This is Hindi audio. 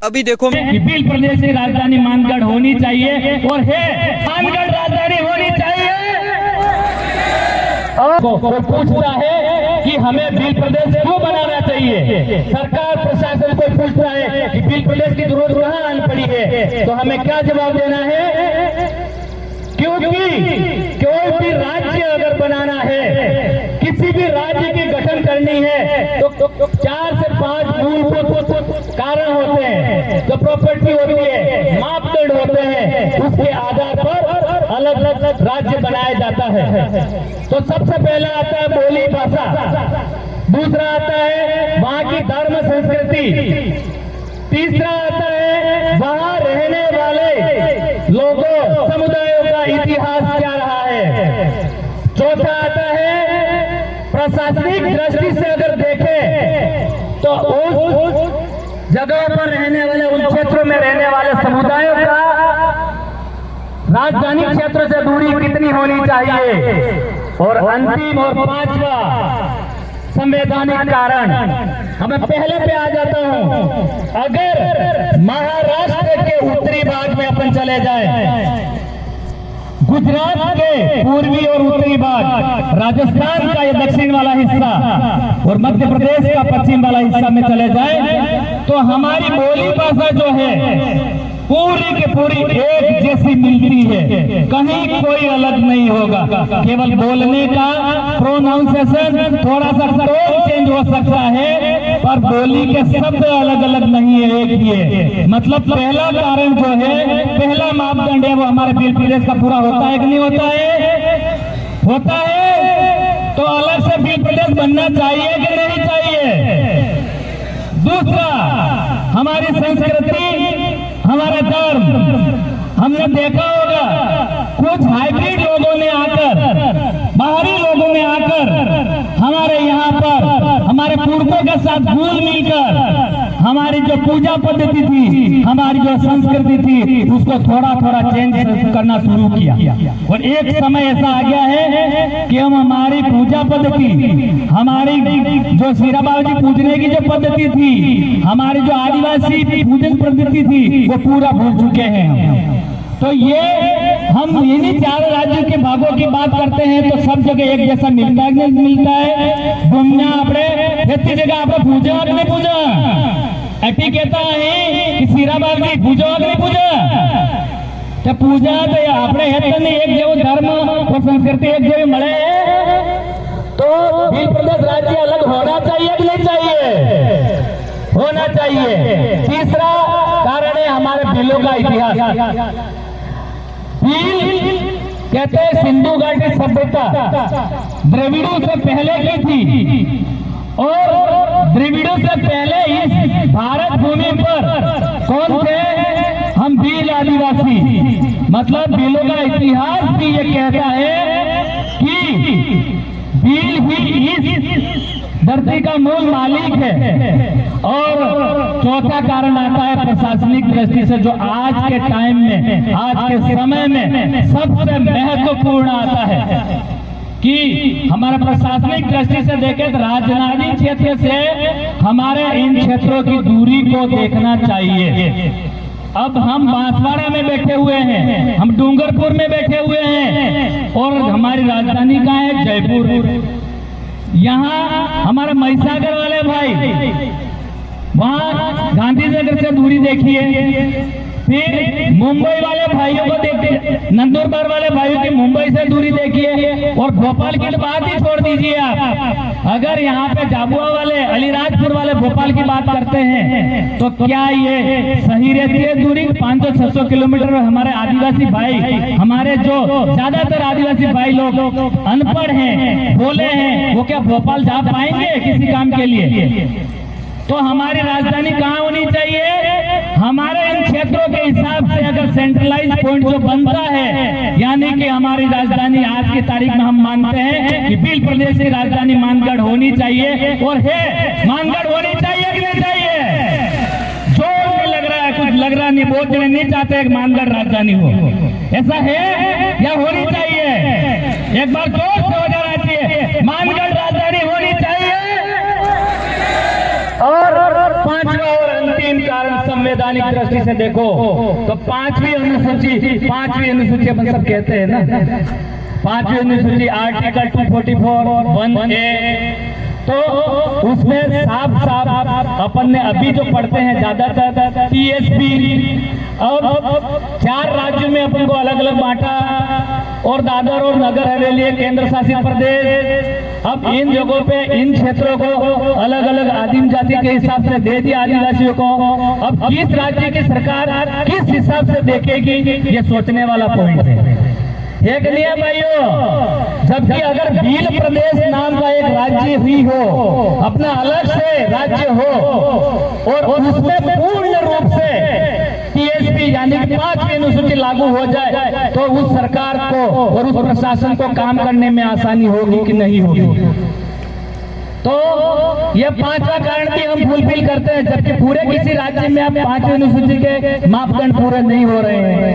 अभी देखो भील प्रदेश की राजधानी मानगढ़ होनी चाहिए और है मानगढ़ राजधानी होनी चाहिए। और वो पूछता है कि हमें भील प्रदेश क्यों बनाना चाहिए। सरकार प्रशासन को पूछता है कि भील प्रदेश की जरूरत कहाँ आनी पड़ी है, तो हमें क्या जवाब देना है? क्योंकि कोई भी राज्य अगर बनाना है, किसी भी राज्य की गठन करनी है तो 4 से 5 मूलभूत कारण होते हैं, जो प्रॉपर्टी होती है, मापदंड होते हैं, उसके आधार पर अलग अलग राज्य बनाया जाता है। तो सबसे पहला आता है बोली भाषा, दूसरा आता है वहाँ की धर्म संस्कृति, तीसरा आता है वहाँ रहने वाले लोगों समुदायों का इतिहास क्या रहा है, चौथा आता है प्रशासनिक दृष्टि से अगर देखें तो उस जगह पर रहने वाले, उन क्षेत्रों में रहने वाले समुदायों का राजधानी क्षेत्र से दूरी कितनी होनी चाहिए, और अंतिम और पांचवा संवैधानिक कारण। हमें पहले पे आ जाता हूं, अगर महाराष्ट्र के उत्तरी भाग में अपन चले जाएं, गुजरात के पूर्वी और उत्तरी भाग, राजस्थान का ये दक्षिण वाला हिस्सा और मध्य प्रदेश का पश्चिम वाला हिस्सा में चले जाएं, तो हमारी बोली भाषा जो है पूरी की पूरी एक जैसी मिलती है, कहीं कोई अलग नहीं होगा। केवल बोलने का प्रोनाउंसिएशन थोड़ा सा टोन चेंज हो सकता है, पर बोली के शब्द अलग अलग नहीं है, एक ही है। मतलब पहला कारण जो है, पहला मापदंड है, वो हमारे भील प्रदेश का पूरा होता है कि नहीं होता है? होता है। तो अलग से भील प्रदेश बनना चाहिए कि नहीं चाहिए? दूसरा, हमारी संस्कृति, हमारा धर्म, हमने देखा होगा कुछ हाइब्रिड लोगों ने आकर, बाहरी लोगों ने आकर हमारे यहाँ पर हमारे पुरखों के साथ घुल मिलकर हमारी जो पूजा पद्धति थी, हमारी जो संस्कृति थी, उसको थोड़ा थोड़ा चेंज करना शुरू किया। और एक समय ऐसा आ गया है कि हम हमारी पूजा पद्धति, हमारी जो शेरा बाबा जी पूजने की जो पद्धति थी, हमारी जो आदिवासी पूजन पद्धति थी, वो पूरा भूल चुके हैं हम। तो ये हम इन्हीं 4 राज्यों के भागों की बात करते हैं तो सब जगह एक जैसा मिलता है नहीं मिलता है। घूमना अपने इतनी जगह आप पूजा कि नहीं पूजा, ऐसी कहता है कि शीरा बाबा जी पूजा कि नहीं पूजा, तो पूजा तो अपने हेतु में एक जो धर्म और संस्कृति एक जगह मिले है, तो भील प्रदेश राज्य अलग होना चाहिए कि नहीं चाहिए? होना चाहिए। तीसरा कारण है हमारे भीलों का इतिहास। भील कहते हैं सिंधु घाटी सभ्यता द्रविड़ों से पहले की थी, और द्रविड़ों से पहले इस भारत भूमि पर कौन थे? हम भील आदिवासी। मतलब भीलों का इतिहास भी ये कहता है कि भील ही इस धरती का मूल मालिक है। और चौथा कारण आता है प्रशासनिक दृष्टि से, जो आज के टाइम में, आज के समय में सबसे महत्वपूर्ण आता है कि हमारा प्रशासनिक दृष्टि से देखें तो राजधानी क्षेत्र से हमारे इन क्षेत्रों की दूरी को देखना चाहिए। अब हम बांसवाड़ा में बैठे हुए हैं, हम डूंगरपुर में बैठे हुए हैं, और हमारी राजधानी कहाँ है? जयपुर। यहाँ हमारे महिसागर वाले भाई, वहाँ गांधीनगर से दूरी देखिए, फिर मुंबई वाले भाइयों को देखिए, नंदुरबार वाले भाइयों की मुंबई से दूरी देखिए, और भोपाल की बात ही छोड़ दीजिए आप। अगर यहाँ पे झाबुआ वाले, अलीराजपुर वाले भोपाल की बात करते हैं, तो क्या ये सही रहती है दूरी? 500-600 किलोमीटर। हमारे आदिवासी भाई, हमारे जो ज्यादातर आदिवासी भाई लोग अनपढ़ हैं, भोले हैं, वो क्या भोपाल जा पाएंगे किसी काम के लिए? तो हमारी राजधानी कहाँ होनी चाहिए? हमारे इन क्षेत्रों के हिसाब से अगर सेंट्रलाइज पॉइंट जो बनता है, यानी कि हमारी राजधानी आज की तारीख में हम मानते हैं कि भील प्रदेश की राजधानी मानगढ़ होनी चाहिए, और है मानगढ़ होनी चाहिए कि नहीं चाहिए? जोर में लग रहा है, कुछ लग रहा नहीं, बहुत जने नहीं चाहते एक मानगढ़ राजधानी हो। ऐसा है या होनी चाहिए? एक बार जोर से हो जाना चाहिए, मानगढ़ राजधानी होनी चाहिए। और 5वां और अंतिम कारण संवैधानिक दृष्टि से देखो तो पांचवी अनुसूची अपन सब कहते हैं ना, पांचवी अनुसूची आर्टिकल 244 1A, तो उसमें साफ अपन ने अभी जो पढ़ते हैं ज्यादातर टीएसपी, और 4 राज्यों में अपन को अलग अलग बांटा, और दादर और नगर हवेली केंद्र शासित प्रदेश। अब इन जगहों पे इन क्षेत्रों को अलग अलग आदिम जाति के हिसाब से दे दिया आदिवासियों को। अब किस राज्य की सरकार किस हिसाब से देखेगी, ये सोचने वाला पॉइंट है। एक लिया भाइयों, जबकि अगर भील प्रदेश नाम का एक राज्य हुई हो, अपना अलग से राज्य हो, और उसमें पूर्ण रूप से टीएसपी यानी कि 5वीं अनुसूची लागू हो जाए, तो उस सरकार को और उस प्रशासन को काम करने में आसानी होगी कि नहीं होगी। तो ये 5वां कारण भी हम फुलफिल करते हैं, जबकि पूरे किसी राज्य में आप 5वीं अनुसूची के मापदंड पूरे नहीं हो रहे हैं।